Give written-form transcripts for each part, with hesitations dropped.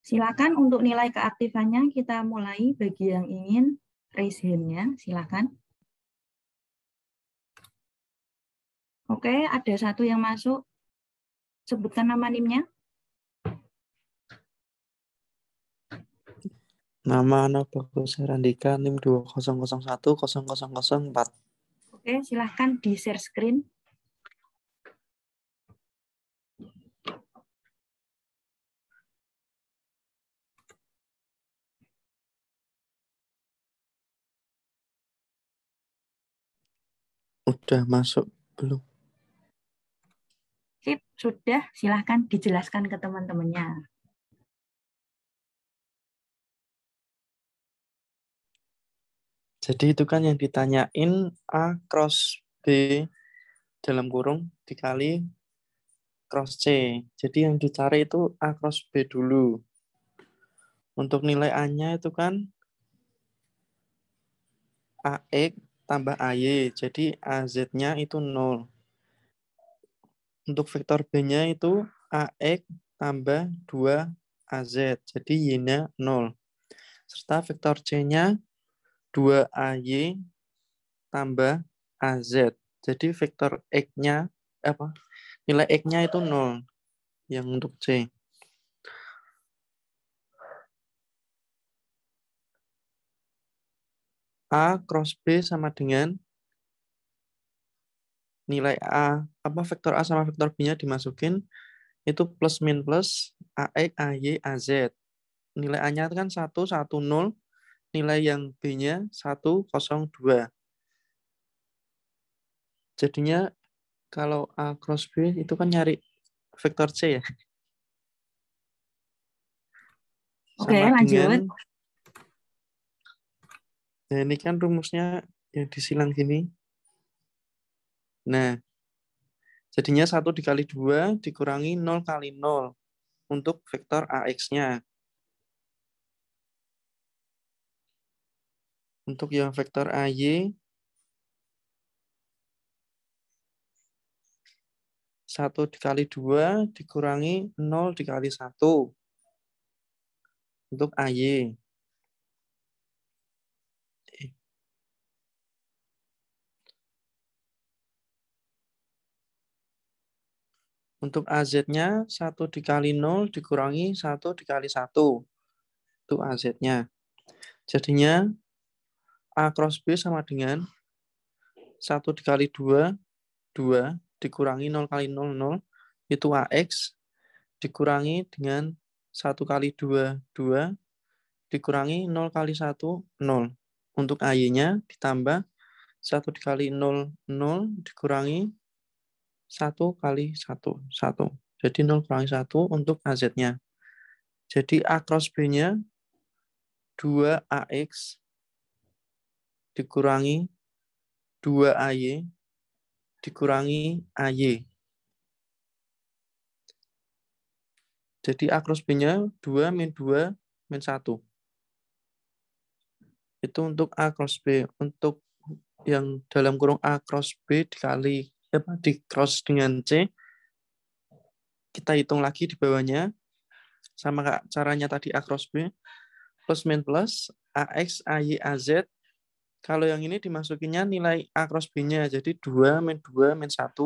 Silakan untuk nilai keaktifannya kita mulai bagi yang ingin raise hand-nya, silakan. Oke, ada satu yang masuk. Sebutkan nama NIM-nya. Nama anak Bagus Herandika NIM 20010004. Oke, silahkan di share screen. Udah masuk belum? Sip, sudah. Silahkan dijelaskan ke teman-temannya. Jadi itu kan yang ditanyain A cross B dalam kurung dikali cross C. Jadi yang dicari itu A cross B dulu. Untuk nilai A-nya itu kan AX tambah AY. Jadi AZ-nya itu 0. Untuk vektor B-nya itu AX tambah 2AZ. Jadi Y-nya 0. Serta vektor C-nya 2AY tambah AZ. Jadi vektor X-nya nilai X-nya itu 0 yang untuk C. A cross B sama dengan nilai vektor A sama vektor B-nya dimasukin itu plus min plus AX, AY, AZ. Nilai A-nya kan 1, 1, 0. Nilai yang B-nya 1, 0, 2. Jadinya kalau A cross B itu kan nyari vektor C ya. Oke, Sama lanjut. dengan, nah ini kan rumusnya yang disilang gini. Nah, jadinya 1 dikali 2 dikurangi 0 kali 0 untuk vektor AX-nya. Untuk yang vektor AY, 1 dikali 2 dikurangi 0 dikali 1 untuk AY. Untuk AZ-nya 1 dikali 0 dikurangi 1 dikali 1. Itu AZ-nya. Jadinya A cross B sama dengan 1 dikali 2, 2 dikurangi 0 kali 0, 0. Itu AX dikurangi dengan 1 kali 2, 2 dikurangi 0 kali 1, 0. Untuk AY-nya ditambah 1 dikali 0, 0 dikurangi 1 kali 1, 1. Jadi 0 kurangi 1 untuk AZ-nya. Jadi A cross B-nya 2AX dikurangi 2AY dikurangi AY. Jadi A cross B-nya 2 min 2 min 1. Itu untuk A cross B. Untuk yang dalam kurung A cross B dikali di cross dengan C, kita hitung lagi di bawahnya. Sama caranya tadi A cross B. Plus min plus AX, AY, AZ. Kalau yang ini dimasukinnya nilai A cross B-nya. Jadi 2 min 2 min 1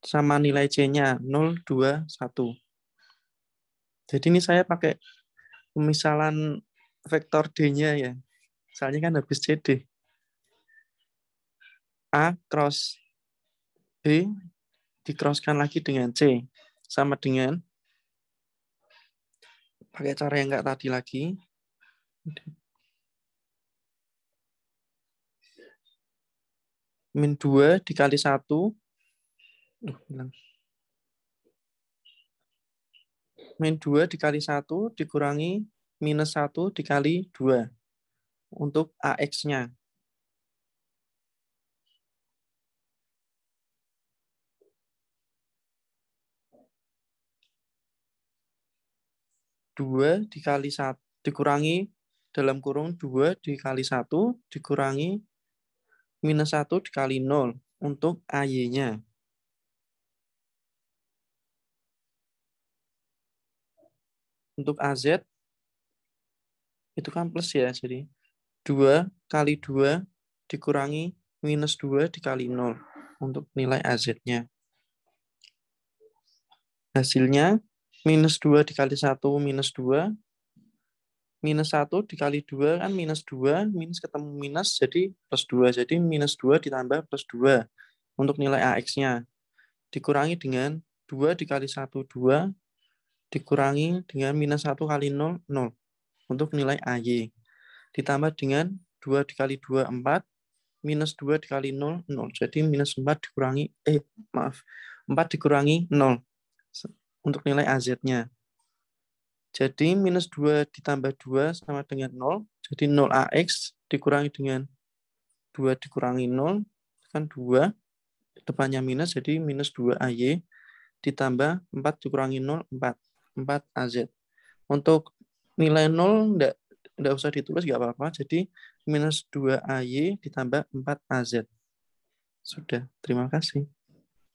sama nilai C-nya 0, 2, 1. Jadi ini saya pakai pemisalan vektor D-nya ya. Misalnya kan habis CD. A cross B di-crosskan lagi dengan C. Sama dengan pakai cara yang enggak tadi lagi. Min 2 dikali 1. Min 2 dikali 1 dikurangi minus 1 dikali 2 untuk AX-nya. 2 dikali 1 dikurangi dalam kurung 2 dikali 1 dikurangi minus 1 dikali 0 untuk AY-nya. untuk AZ itu kan plus ya, jadi 2 kali 2 dikurangi minus 2 dikali 0 untuk nilai AZ-nya. Hasilnya minus 2 dikali 1 minus 2, minus 1 dikali 2 kan minus 2, minus ketemu minus jadi plus 2, jadi minus 2 ditambah plus 2 untuk nilai AX-nya. Dikurangi dengan 2 dikali 1, 2, dikurangi dengan minus 1 kali 0, 0 untuk nilai AY. Ditambah dengan 2 dikali 2, 4, minus 2 dikali 0, 0. Jadi minus 4 dikurangi, 4 dikurangi 0 untuk nilai AZ-nya. Jadi minus 2 ditambah 2 sama dengan 0. Jadi 0 AX dikurangi dengan 2 dikurangi 0, kan 2. Depannya minus, jadi minus 2 AY. Ditambah 4 dikurangi 0, 4. 4 AZ. Untuk nilai 0 enggak usah ditulis, nggak apa-apa. Jadi minus 2 AY ditambah 4 AZ. Sudah, terima kasih.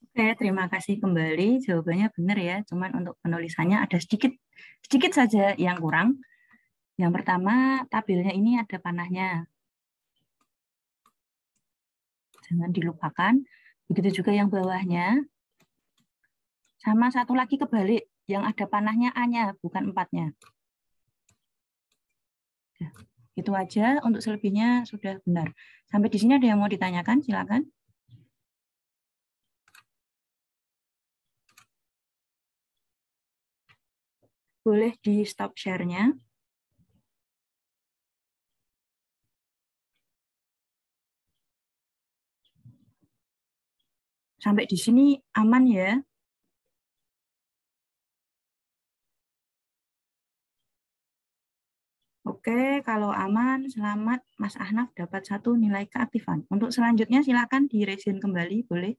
Oke, terima kasih kembali. Jawabannya benar ya. Cuman untuk penulisannya ada sedikit saja yang kurang. Yang pertama, tabelnya ini ada panahnya. Jangan dilupakan. Begitu juga yang bawahnya. Sama satu lagi kebalik. Yang ada panahnya A-nya, bukan 4-nya. Itu aja. Untuk selebihnya sudah benar. Sampai di sini ada yang mau ditanyakan? Silakan. Boleh di stop share-nya. Sampai di sini aman ya. Oke, kalau aman, selamat Mas Ahnaf dapat 1 nilai keaktifan. Untuk selanjutnya silakan di-resume kembali, boleh?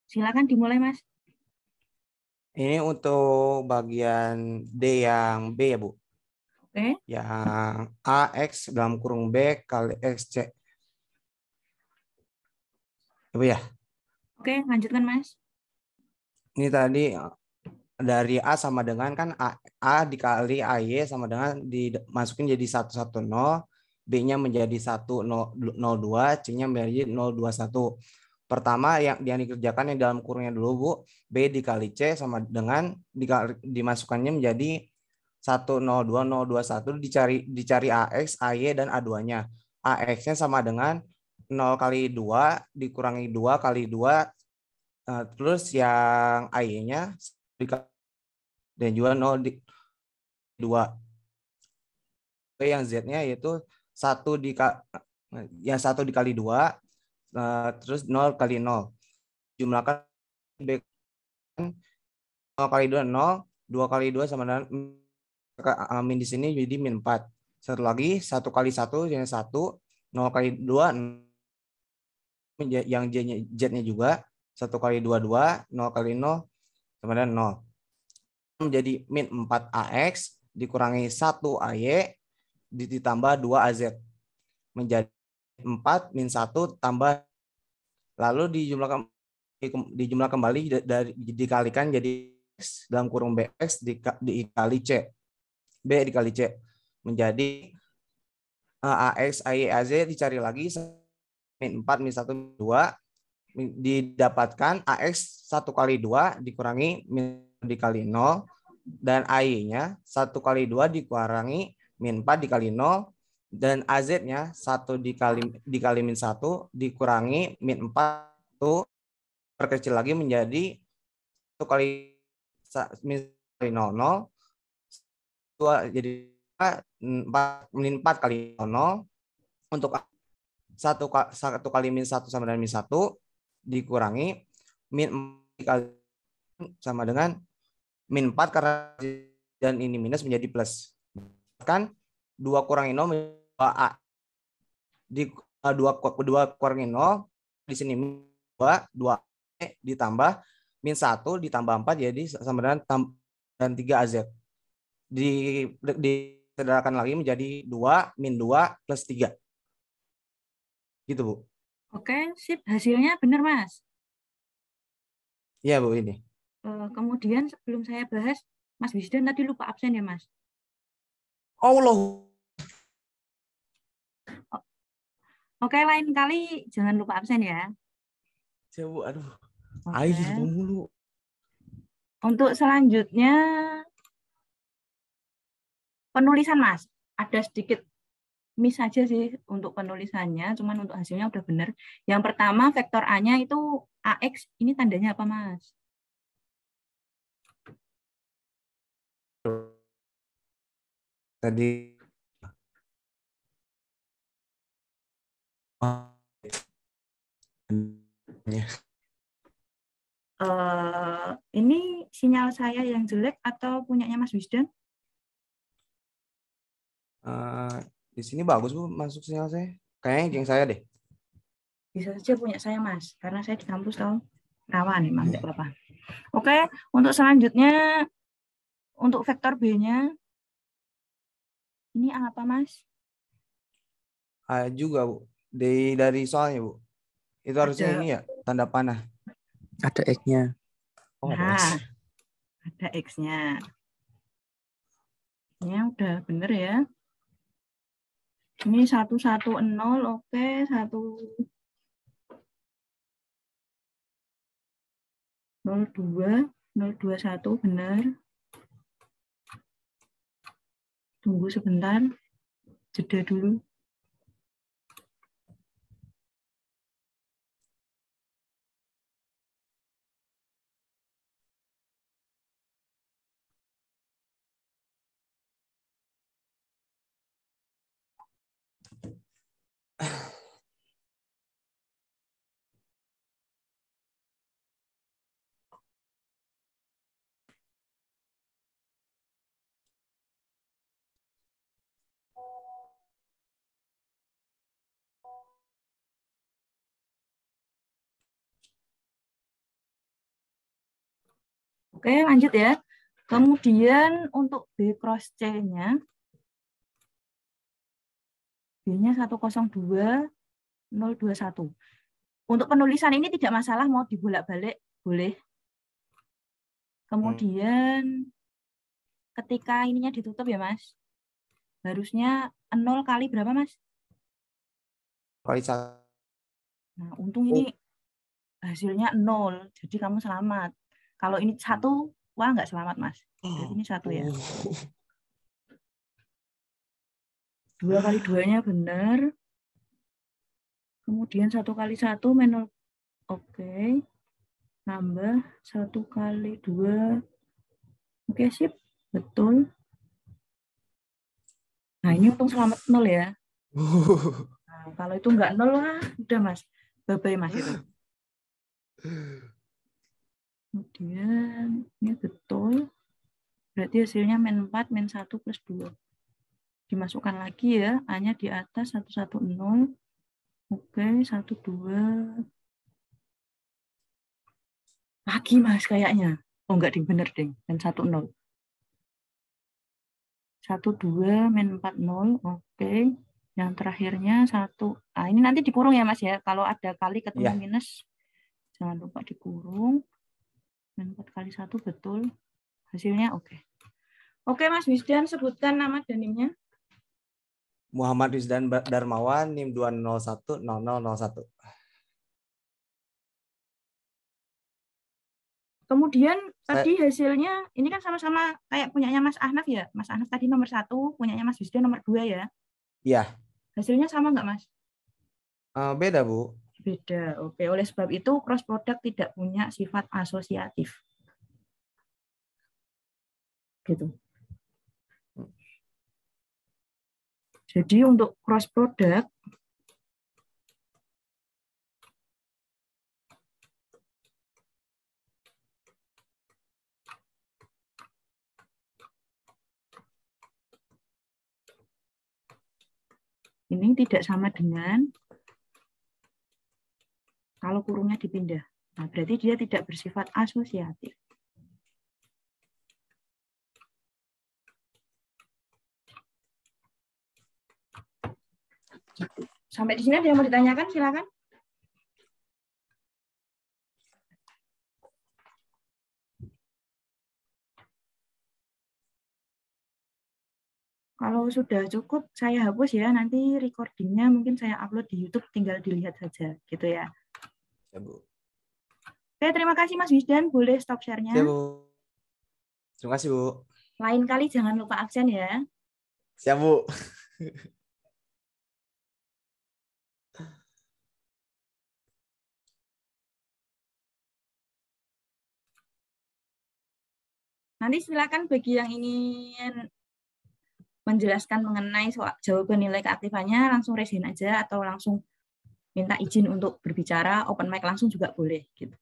Silakan dimulai, Mas. Ini untuk bagian D yang B ya, Bu. Oke. Yang AX dalam kurung B kali XC. Bu ya. Oke, lanjutkan, Mas. Ini tadi dari A sama dengan kan A dikali AY sama dengan dimasukin jadi 110, B-nya menjadi 102, C-nya menjadi 021. Pertama yang dikerjakan yang dalam kurungnya dulu, Bu. B dikali C sama dengan dimasukkannya menjadi 102, 021, dicari AX, AY, dan A2-nya. AX-nya sama dengan 0 kali 2 dikurangi 2 kali 2, terus yang AY-nya dan juga 0 di 2. Yang Z-nya yaitu 1 dikali 2, terus 0 kali 0. Jumlahkan B 0 kali 2, 0. 2 kali 2 sama dengan min di sini jadi min 4. Satu lagi, 1 kali 1 jadi 1. 0 kali 2, yang Z-nya juga. 1 kali 2, 2. 0 kali 0 sama dengan 0. Menjadi min 4 AX dikurangi 1 AY ditambah 2 AZ. Menjadi 4 min 1 tambah, lalu dijumlah kembali dikalikan jadi X dalam kurung BX dikali C. B dikali C. Menjadi AX, AY, AZ dicari lagi min 4 min 1 min 2 didapatkan AX 1 kali 2 dikurangi min dikali 0 dan AY-nya 1 kali 2 dikurangi min 4 dikali 0 dan AZ-nya 1 dikali min 1 dikurangi min 4 itu perkecil lagi menjadi 1 kali min 0, 0 jadi 4 kali 0 untuk 1 kali min 1 sama dengan min 1 dikurangi min 4 kali sama dengan min 4 karena dan ini minus menjadi plus. Kan 2 kurangi 0 menjadi 2A. Di 2 kurangi 0 di sini 2 ditambah min 1 ditambah 4 jadi sama dengan dan 3 AZ. sederhanakan lagi menjadi 2 min 2 plus 3. Gitu, Bu. Oke, sip. Hasilnya benar, Mas. Iya, Bu, ini. Kemudian sebelum saya bahas, Mas Wisdan tadi lupa absen ya, Mas? Allah. Oke, lain kali jangan lupa absen ya. Ya, Bu, aduh. Oke. Air mulu. Untuk selanjutnya, penulisan, Mas. Ada sedikit miss saja sih untuk penulisannya, cuman untuk hasilnya udah benar. Yang pertama, vektor A-nya itu AX, ini tandanya apa, Mas? Tadi Ini sinyal saya yang jelek atau punyanya Mas Wisdan? di sini bagus, Bu, masuk sinyal saya. Kayaknya yang saya deh. Bisa saja punya saya, Mas, karena saya di kampus tahu rawan memang tidak apa-apa. Oke, untuk selanjutnya untuk vektor B-nya ini apa, Mas? Juga, Bu. Dari soalnya, Bu. Itu harusnya Ada. ini ya, tanda panah. Ada X-nya. Oh, ada Nah, X. ada X-nya. Ini udah bener ya. Ini 110, oke, 021 benar. Tunggu sebentar, jeda dulu. Oke, lanjut ya. Kemudian untuk B cross C-nya, B-nya 102.021. Untuk penulisan ini tidak masalah, mau dibolak-balik, boleh. Kemudian ketika ininya ditutup ya, Mas, harusnya 0 kali berapa, Mas? Kali 1. Nah, untung ini hasilnya 0, jadi kamu selamat. Kalau ini 1, wah nggak selamat, Mas. Berarti ini 1 ya. 2 kali 2-nya benar. Kemudian 1 kali 1 -0. Oke. Nambah 1 kali 2. Oke, sip. Betul. Nah, ini untung selamat 0 ya. Nah, kalau itu nggak 0, lah, udah, Mas. Bye-bye, Mas, itu. Kemudian, ini betul. Berarti hasilnya -4, -1 plus 2. Dimasukkan lagi ya, A-nya di atas 110. Oke, 12. Lagi, Mas, kayaknya. Oh, enggak, ding, bener, ding. -10. 12 -40. Oke. Yang terakhirnya 1. Ah, ini nanti dikurung ya, Mas ya. Kalau ada kali ketemu minus, jangan lupa dikurung. -4 kali 1 betul. Hasilnya oke. Oke, Mas Wisdan, sebutkan nama dan NIM-nya. Muhammad Wisdan Darmawan, NIM 2010001. Kemudian tadi hasilnya, ini kan sama-sama kayak punyanya Mas Ahnaf ya. Mas Ahnaf tadi nomor 1, punyanya Mas Wisdan nomor 2 ya. Iya. Hasilnya sama nggak, Mas? Beda, Bu. Beda. Oke, oleh sebab itu cross product tidak punya sifat asosiatif. Gitu. Jadi untuk cross product ini tidak sama dengan kalau kurungnya dipindah. Nah, berarti dia tidak bersifat asosiatif. Sampai di sini ada yang mau ditanyakan, silakan. Kalau sudah cukup, saya hapus ya. Nanti recordingnya mungkin saya upload di YouTube, tinggal dilihat saja, gitu ya. Ya, Bu. Oke, terima kasih Mas Wisdan. Boleh stop share-nya. Ya, Bu. Terima kasih, Bu. Lain kali jangan lupa absen ya. Siap, Bu. Nanti silakan bagi yang ingin menjelaskan mengenai jawaban nilai keaktifannya, langsung raise hand aja atau langsung minta izin untuk berbicara, open mic langsung juga boleh. Gitu.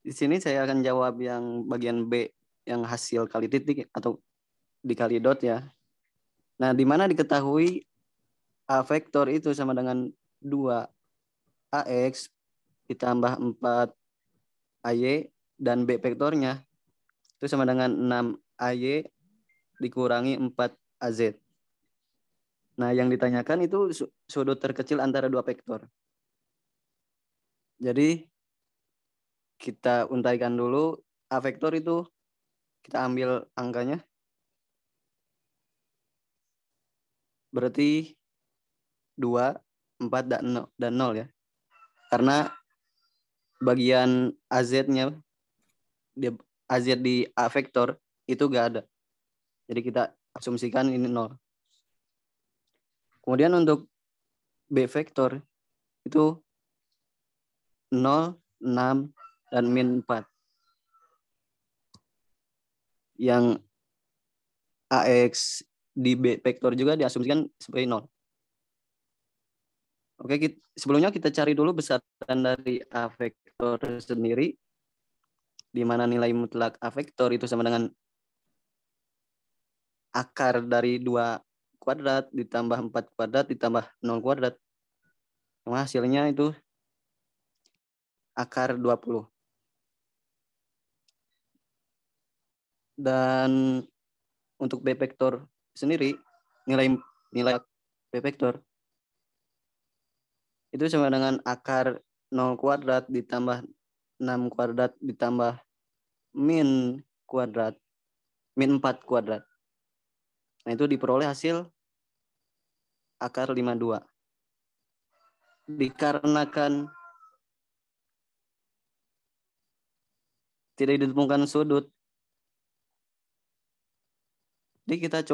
Di sini saya akan jawab yang bagian B, yang hasil kali titik atau dikali dot ya. Nah, di mana diketahui A vektor itu sama dengan 2AX ditambah 4AY dan B vektornya itu sama dengan 6AY dikurangi 4AZ. Nah, yang ditanyakan itu sudut terkecil antara dua vektor. Jadi, kita untaikan dulu A vektor itu, kita ambil angkanya. Berarti 2, 4, dan 0 ya. Karena bagian AZ-nya, AZ di A vektor itu nggak ada. Jadi kita asumsikan ini 0. Kemudian untuk B vektor itu 0, 6, dan min 4. Yang AX di B vektor juga diasumsikan sebagai 0. Oke, sebelumnya kita cari dulu besaran dari A vektor sendiri, di mana nilai mutlak A vektor itu sama dengan akar dari 2 kuadrat ditambah 4 kuadrat ditambah 0 kuadrat. Hasilnya itu akar 20. Dan untuk B vektor sendiri, nilai B vektor itu sama dengan akar 0 kuadrat ditambah 6 kuadrat ditambah min 4 kuadrat. Nah, itu diperoleh hasil akar 52. Dikarenakan tidak ditemukan sudut, jadi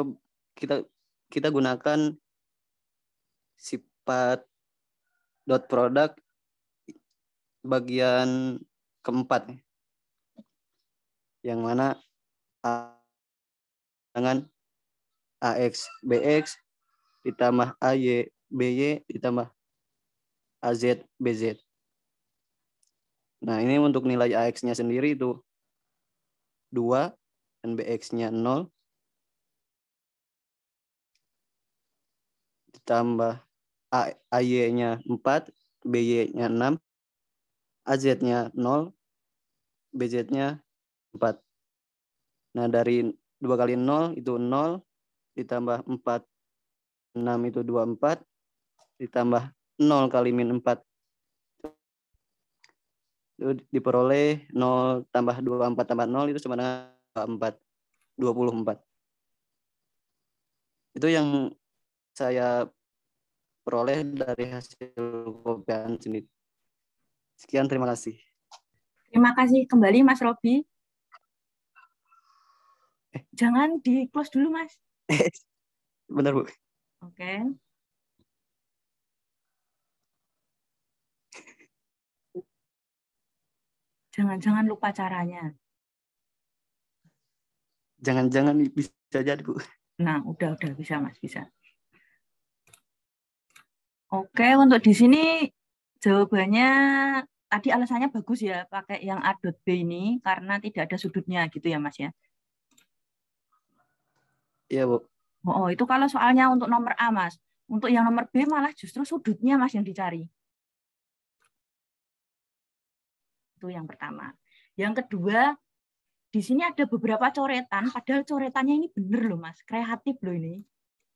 kita gunakan sifat dot product bagian keempat, yang mana dengan AX BX ditambah AY BY ditambah AZ BZ. Nah, ini untuk nilai AX-nya sendiri itu 2 dan BX-nya 0 ditambah AY-nya 4, BY-nya 6, AZ-nya 0, BZ-nya 4. Nah, dari 2 kali 0 itu 0, ditambah 4, 6 itu 24, ditambah 0 kali min 4. Itu diperoleh 0 tambah 24 tambah 0 itu sama dengan 24. Itu yang saya peroleh dari hasil kopian sendiri. Sekian, terima kasih. Terima kasih kembali Mas Robi. Jangan di close dulu Mas. Benar, Bu. Oke. Jangan-jangan lupa caranya. Jangan-jangan bisa jadi, Bu. Nah, udah bisa Mas, bisa. Oke, untuk di sini jawabannya tadi alasannya bagus ya, pakai yang A dot B ini karena tidak ada sudutnya gitu ya Mas ya. Iya, Bu. Oh, itu kalau soalnya untuk nomor A Mas. Untuk yang nomor B malah justru sudutnya Mas yang dicari. Itu yang pertama. Yang kedua, di sini ada beberapa coretan, padahal coretannya ini bener loh Mas, kreatif loh ini.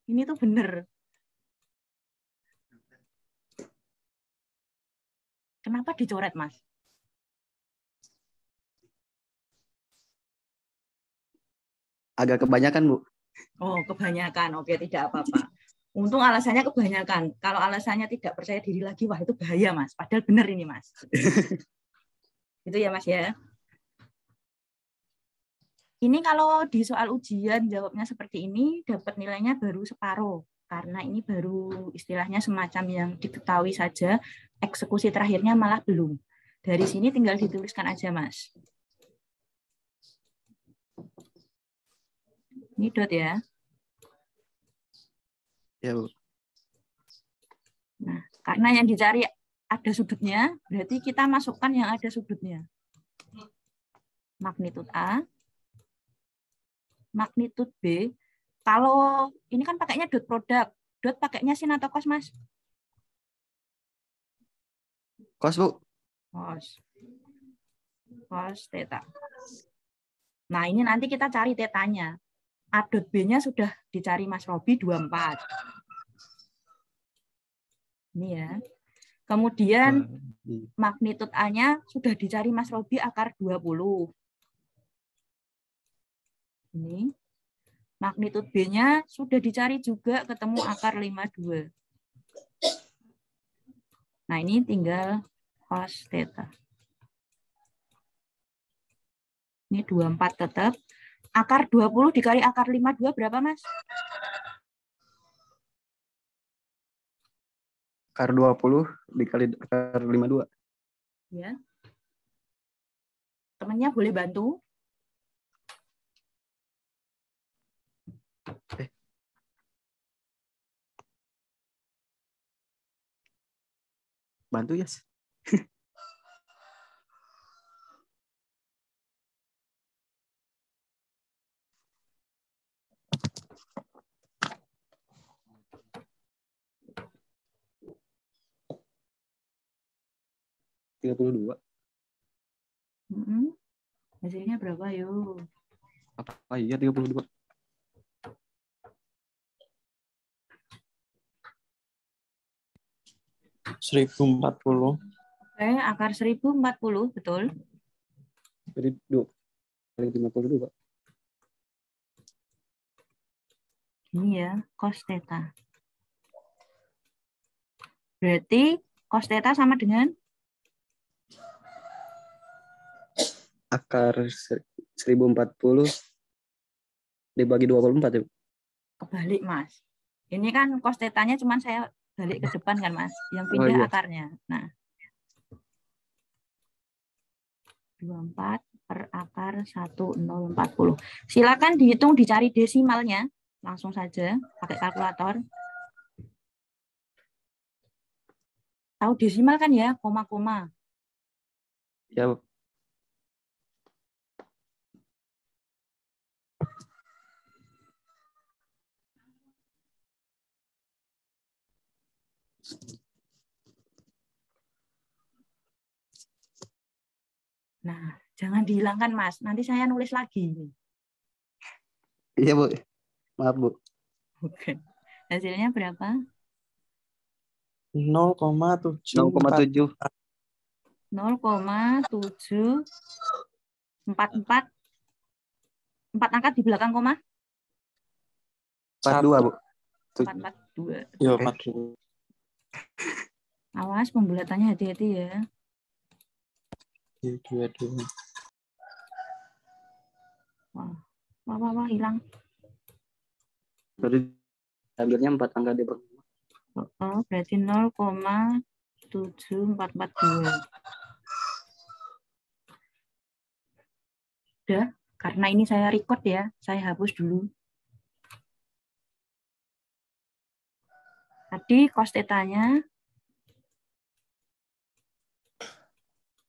Ini tuh bener. Kenapa dicoret Mas? Agak kebanyakan, Bu. Oh, kebanyakan. Oke, tidak apa-apa. Untung alasannya kebanyakan. Kalau alasannya tidak percaya diri lagi, wah itu bahaya Mas. Padahal bener ini Mas. Itu ya Mas ya. Ini kalau di soal ujian jawabnya seperti ini, dapat nilainya baru separuh. Karena ini baru istilahnya semacam yang diketahui saja, eksekusi terakhirnya malah belum. Dari sini tinggal dituliskan aja Mas. Ini dot ya. Ya, Bu. Nah, karena yang dicari ada sudutnya, berarti kita masukkan yang ada sudutnya. Magnitud A, magnitud B. Kalau ini kan pakainya dot produk. Dot pakainya sin atau cos, Mas? Kos, Bu. Cos. Cos theta. Nah, ini nanti kita cari tetanya. A dot B-nya sudah dicari Mas Robi 24. Ini ya. Kemudian magnitud A-nya sudah dicari Mas Robi akar 20. Ini. Magnitud B-nya sudah dicari juga ketemu akar 52. Nah, ini tinggal cos theta. Ini 24 tetap. Akar 20 dikali akar 52 berapa, Mas? Akar 20 dikali akar 52. Ya. Temannya boleh bantu? Bantu, Yes. Tiga puluh dua. Hasilnya berapa, yuk? Apa iya 32? (1040). Oke, akar 1040, betul. Jadi 2 kali 52. Ini ya, cos theta. Berarti cos theta sama dengan Akar 1040 dibagi 24 ya. kebalik, Mas. Ini kan cos theta-nya cuma saya balik ke depan kan, Mas. Yang Oh, pindah iya. akarnya. Nah. 24 per akar 1040. Silakan dihitung, dicari desimalnya. Langsung saja pakai kalkulator. Tahu desimal kan ya, koma-koma. Ya, Bu. Nah, jangan dihilangkan, Mas. Nanti saya nulis lagi. Iya, Bu. Maaf, Bu. Oke. Hasilnya berapa? 0,744. 0,7. 0,744. 4 angka di belakang koma? 42, Bu. 442. Ya, Oke. 42. Awas pembulatannya hati-hati ya. Ya, 22. Wah, hilang. Berarti targetnya 4 angka di belakang. Oh, berarti 0,7442. Udah, karena ini saya record ya, saya hapus dulu. Tadi cos theta-nya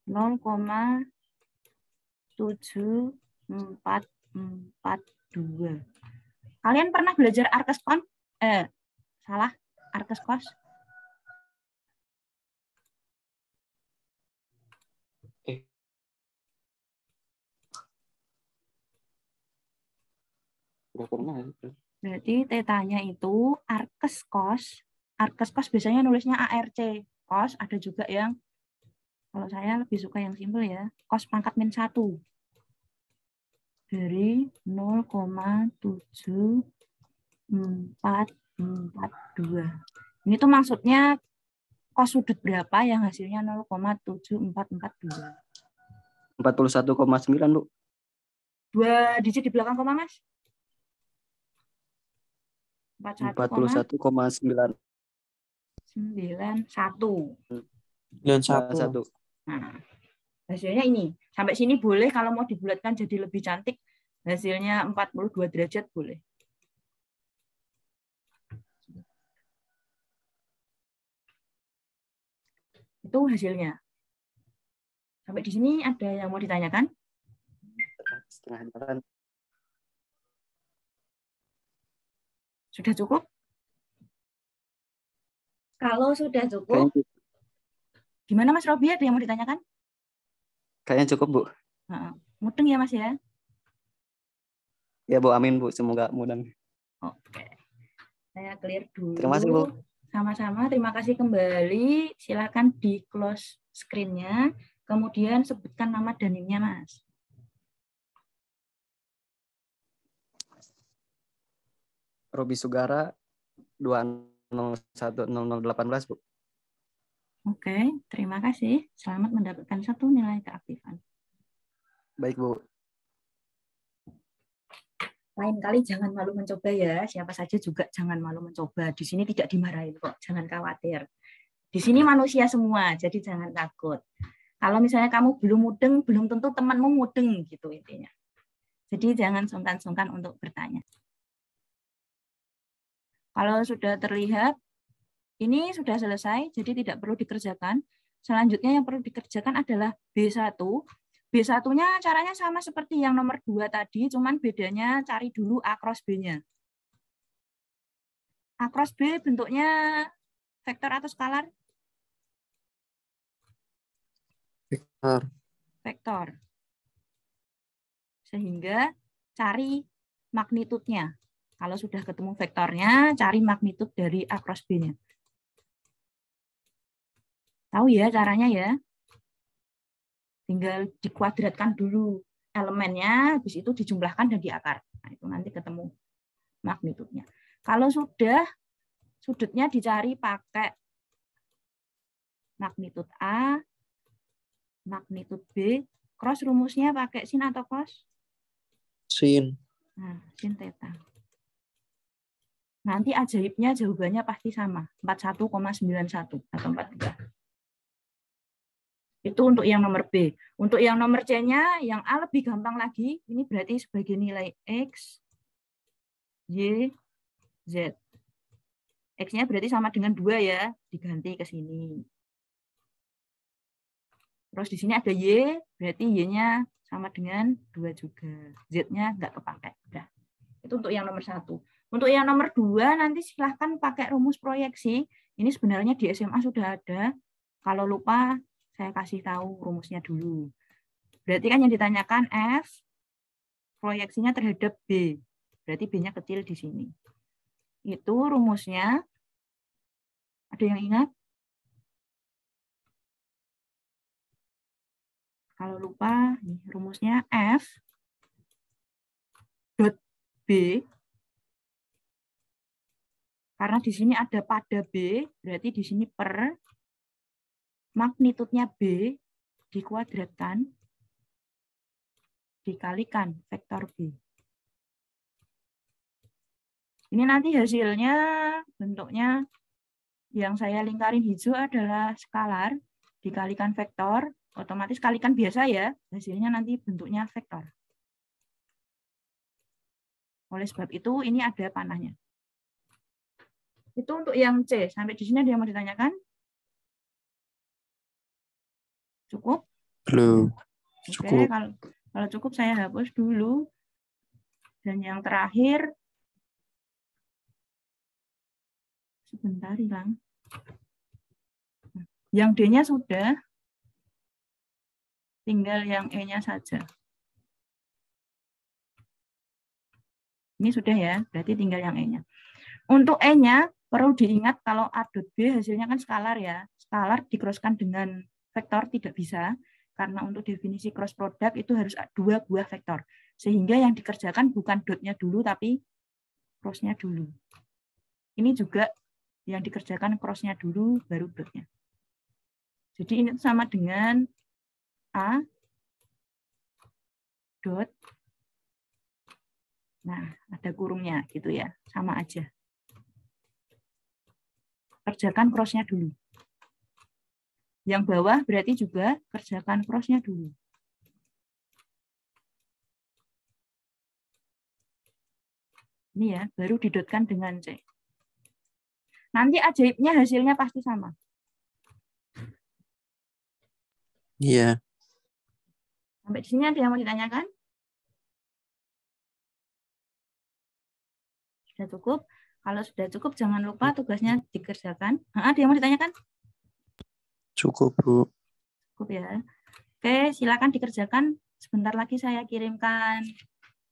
0,7442. Kalian pernah belajar arkes kon? Salah, arkes cos? Udah pernah. Berarti tetanya itu arkes cos. Arkes cos biasanya nulisnya ARC. Cos ada juga yang, kalau saya lebih suka yang simpel ya, cos pangkat min 1. Dari 0,7442. Ini tuh maksudnya cos sudut berapa yang hasilnya 0,7442. 41,9, Bu. 2 digit di belakang koma, Mas? 41,991. 41. Nah, hasilnya ini. Sampai sini boleh, kalau mau dibulatkan jadi lebih cantik, hasilnya 42 derajat boleh. Itu hasilnya. Sampai di sini ada yang mau ditanyakan? Setengah jalan. Sudah cukup? Kalau sudah cukup, gimana Mas Robi, ada yang mau ditanyakan? Kayaknya cukup, Bu. Mudeng ya Mas ya? Ya, Bu. Amin, Bu. Semoga mudah. Oke. Saya clear dulu. Terima kasih, Bu. Sama-sama, terima kasih kembali. Silakan di close screen-nya. Kemudian sebutkan nama danimnya, Mas. Robi Sugara 2010018, Bu. Oke, terima kasih. Selamat mendapatkan 1 nilai keaktifan. Baik, Bu. Lain kali jangan malu mencoba ya. Siapa saja juga jangan malu mencoba. Di sini tidak dimarahin kok. Jangan khawatir. Di sini manusia semua, jadi jangan takut. Kalau misalnya kamu belum mudeng, belum tentu temanmu mudeng gitu intinya. Jadi jangan sungkan-sungkan untuk bertanya. Kalau sudah terlihat, ini sudah selesai, jadi tidak perlu dikerjakan. Selanjutnya yang perlu dikerjakan adalah B1. B1-nya caranya sama seperti yang nomor 2 tadi, cuman bedanya cari dulu A cross B-nya. A cross B bentuknya vektor atau skalar? Vektor. Vektor. Sehingga cari magnitudnya. Kalau sudah ketemu vektornya, cari magnitud dari A cross B-nya. Tahu ya caranya ya? Tinggal dikuadratkan dulu elemennya, habis itu dijumlahkan dan diakar. Nah, itu nanti ketemu magnitudnya. Kalau sudah, sudutnya dicari pakai magnitud A, magnitud B, cross rumusnya pakai sin atau cos? Sin. Nah, sin theta. Nanti ajaibnya jawabannya pasti sama, 41,91 atau 43. Itu untuk yang nomor B. Untuk yang nomor C-nya, yang A lebih gampang lagi. Ini berarti sebagai nilai X, Y, Z. X-nya berarti sama dengan 2 ya, diganti ke sini. Terus di sini ada Y, berarti Y-nya sama dengan 2 juga. Z-nya nggak kepakai. Udah. Itu untuk yang nomor 1. Untuk yang nomor 2, nanti silahkan pakai rumus proyeksi. Ini sebenarnya di SMA sudah ada. Kalau lupa, saya kasih tahu rumusnya dulu. Berarti kan yang ditanyakan F, proyeksinya terhadap B. Berarti B-nya kecil di sini. Itu rumusnya. Ada yang ingat? Kalau lupa, nih, rumusnya F dot B. Karena di sini ada pada B, berarti di sini per magnitudnya B dikuadratkan dikalikan vektor B. Ini nanti hasilnya bentuknya yang saya lingkarin hijau adalah skalar dikalikan vektor, otomatis kalikan biasa ya, hasilnya nanti bentuknya vektor. Oleh sebab itu ini ada panahnya. Itu untuk yang C. Sampai di sini ada yang mau ditanyakan? Cukup? Belum. Oke, kalau cukup saya hapus dulu. Dan yang terakhir, sebentar hilang. Yang D-nya sudah, tinggal yang E-nya saja. Ini sudah ya, berarti tinggal yang E-nya. Untuk E-nya, perlu diingat kalau A dot B hasilnya kan skalar ya. Skalar di-crosskan dengan vektor tidak bisa, karena untuk definisi cross product itu harus 2 buah vektor. Sehingga yang dikerjakan bukan dotnya dulu, tapi cross-nya dulu. Ini juga yang dikerjakan cross-nya dulu, baru dotnya. Jadi ini sama dengan A dot. Nah, ada kurungnya gitu ya, sama aja. Kerjakan cross-nya dulu. Yang bawah berarti juga kerjakan cross-nya dulu. Ini ya, baru didotkan dengan C. Nanti ajaibnya hasilnya pasti sama. Iya. Sampai di sini ada yang mau ditanyakan? Sudah cukup? Kalau sudah cukup, jangan lupa tugasnya dikerjakan. Ada yang mau ditanyakan? Cukup, Bu. Cukup ya. Oke, silakan dikerjakan. Sebentar lagi saya kirimkan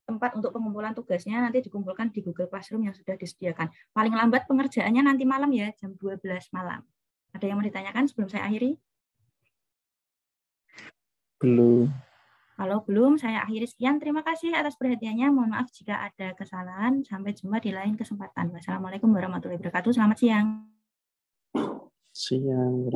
tempat untuk pengumpulan tugasnya. Nanti dikumpulkan di Google Classroom yang sudah disediakan. Paling lambat pengerjaannya nanti malam ya, jam 12 malam. Ada yang mau ditanyakan sebelum saya akhiri? Belum. Kalau belum, saya akhiri sekian. Terima kasih atas perhatiannya. Mohon maaf jika ada kesalahan. Sampai jumpa di lain kesempatan. Wassalamualaikum warahmatullahi wabarakatuh. Selamat siang. Siang.